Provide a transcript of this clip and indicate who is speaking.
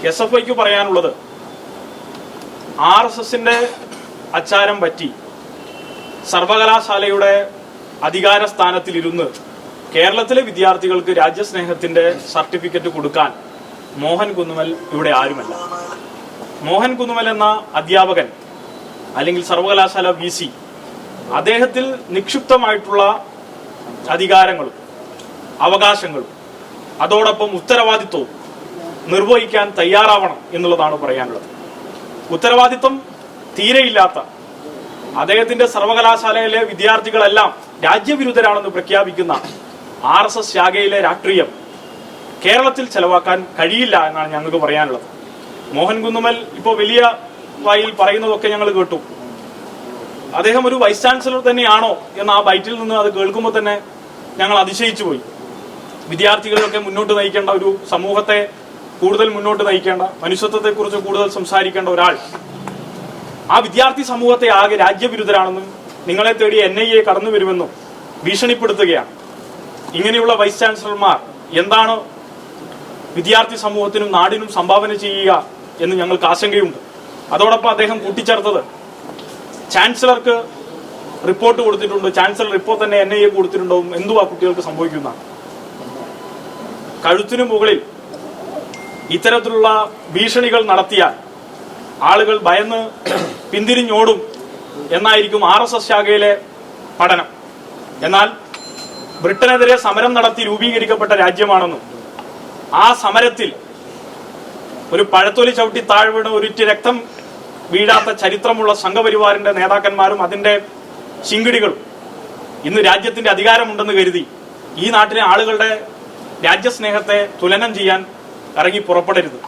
Speaker 1: SFIക്ക് പറയാനുള്ളത് RSSന്റെ അച്ചാരം പറ്റി സർവകലാശാലയുടെ അധികാര സ്ഥാനത്തിലിരുന്ന് കേരളത്തിലെ വിദ്യാർത്ഥികൾക്ക് രാജ്യസ്നേഹത്തിന്റെ സർട്ടിഫിക്കറ്റ് കൊടുക്കാൻ മോഹൻ കുന്നുമൽ ഇവിടെ ആരുമല്ല. മോഹൻ കുന്നുമൽ എന്ന അധ്യാപകൻ അല്ലെങ്കിൽ സർവകലാശാല VC അദ്ദേഹത്തിൽ നിക്ഷിപ്തമായിട്ടുള്ള അധികാരങ്ങളും അവകാശങ്ങളും അതോടൊപ്പം ഉത്തരവാദിത്വവും നിർവഹിക്കാൻ തയ്യാറാവണം എന്നുള്ളതാണ് പറയാനുള്ളത്. ഉത്തരവാദിത്വം തീരെയില്ലാത്ത അദ്ദേഹത്തിന്റെ സർവകലാശാലയിലെ വിദ്യാർത്ഥികളെല്ലാം രാജ്യവിരുദ്ധരാണെന്ന് പ്രഖ്യാപിക്കുന്ന RSS ശാഖയിലെ രാഷ്ട്രീയം കേരളത്തിൽ ചെലവാക്കാൻ കഴിയില്ല എന്നാണ് ഞങ്ങൾക്ക് പറയാനുള്ളത്. മോഹൻ കുന്നുമൽ ഇപ്പോൾ വലിയ വായിൽ പറയുന്നതൊക്കെ ഞങ്ങൾ കേട്ടു. അദ്ദേഹം ഒരു വൈസ് ചാൻസലർ തന്നെയാണോ എന്ന ആ ബൈറ്റിൽ നിന്ന് അത് കേൾക്കുമ്പോൾ തന്നെ ഞങ്ങൾ അതിശയിച്ചു പോയി. വിദ്യാർത്ഥികളെയൊക്കെ മുന്നോട്ട് നയിക്കേണ്ട, ഒരു സമൂഹത്തെ കൂടുതൽ മുന്നോട്ട് നയിക്കേണ്ട, മനുഷ്യത്വത്തെക്കുറിച്ച് കൂടുതൽ സംസാരിക്കേണ്ട ഒരാൾ ആ വിദ്യാർത്ഥി സമൂഹത്തെ ആകെ രാജ്യവിരുദ്ധരാണെന്നും നിങ്ങളെ തേടി NIA കടന്നു വരുമെന്നും ഭീഷണിപ്പെടുത്തുകയാണ്. ഇങ്ങനെയുള്ള വൈസ് ചാൻസലർമാർ എന്താണ് വിദ്യാർത്ഥി സമൂഹത്തിനും നാടിനും സംഭാവന ചെയ്യുക എന്ന് ഞങ്ങൾക്ക് ആശങ്കയുണ്ട്. അതോടൊപ്പം അദ്ദേഹം കൂട്ടിച്ചേർത്തത് ചാൻസലർക്ക് റിപ്പോർട്ട് കൊടുത്തിട്ടുണ്ട്, ചാൻസലർ ഇപ്പോൾ തന്നെ NIA കൊടുത്തിട്ടുണ്ടാവും, എന്തുവാ കുട്ടികൾക്ക് സംഭവിക്കുന്ന. കഴുത്തിനു മുകളിൽ ഇത്തരത്തിലുള്ള ഭീഷണികൾ നടത്തിയാൽ ആളുകൾ ഭയന്ന് പിന്തിരിഞ്ഞോടും എന്നായിരിക്കും RSS ശാഖയിലെ പഠനം. എന്നാൽ ബ്രിട്ടനെതിരെ സമരം നടത്തി രൂപീകരിക്കപ്പെട്ട രാജ്യമാണെന്നും ആ സമരത്തിൽ ഒരു പഴത്തൊലി ചവിട്ടി താഴ്വീണ് ഒരിറ്റ് രക്തം വീഴാത്ത ചരിത്രമുള്ള സംഘപരിവാറിന്റെ നേതാക്കന്മാരും അതിന്റെ ശിങ്കിടികളും ഇന്ന് രാജ്യത്തിന്റെ അധികാരമുണ്ടെന്ന് കരുതി ഈ നാട്ടിലെ ആളുകളുടെ രാജ്യസ്നേഹത്തെ തുലനം ചെയ്യാൻ ഇറങ്ങി പുറപ്പെടരുത്.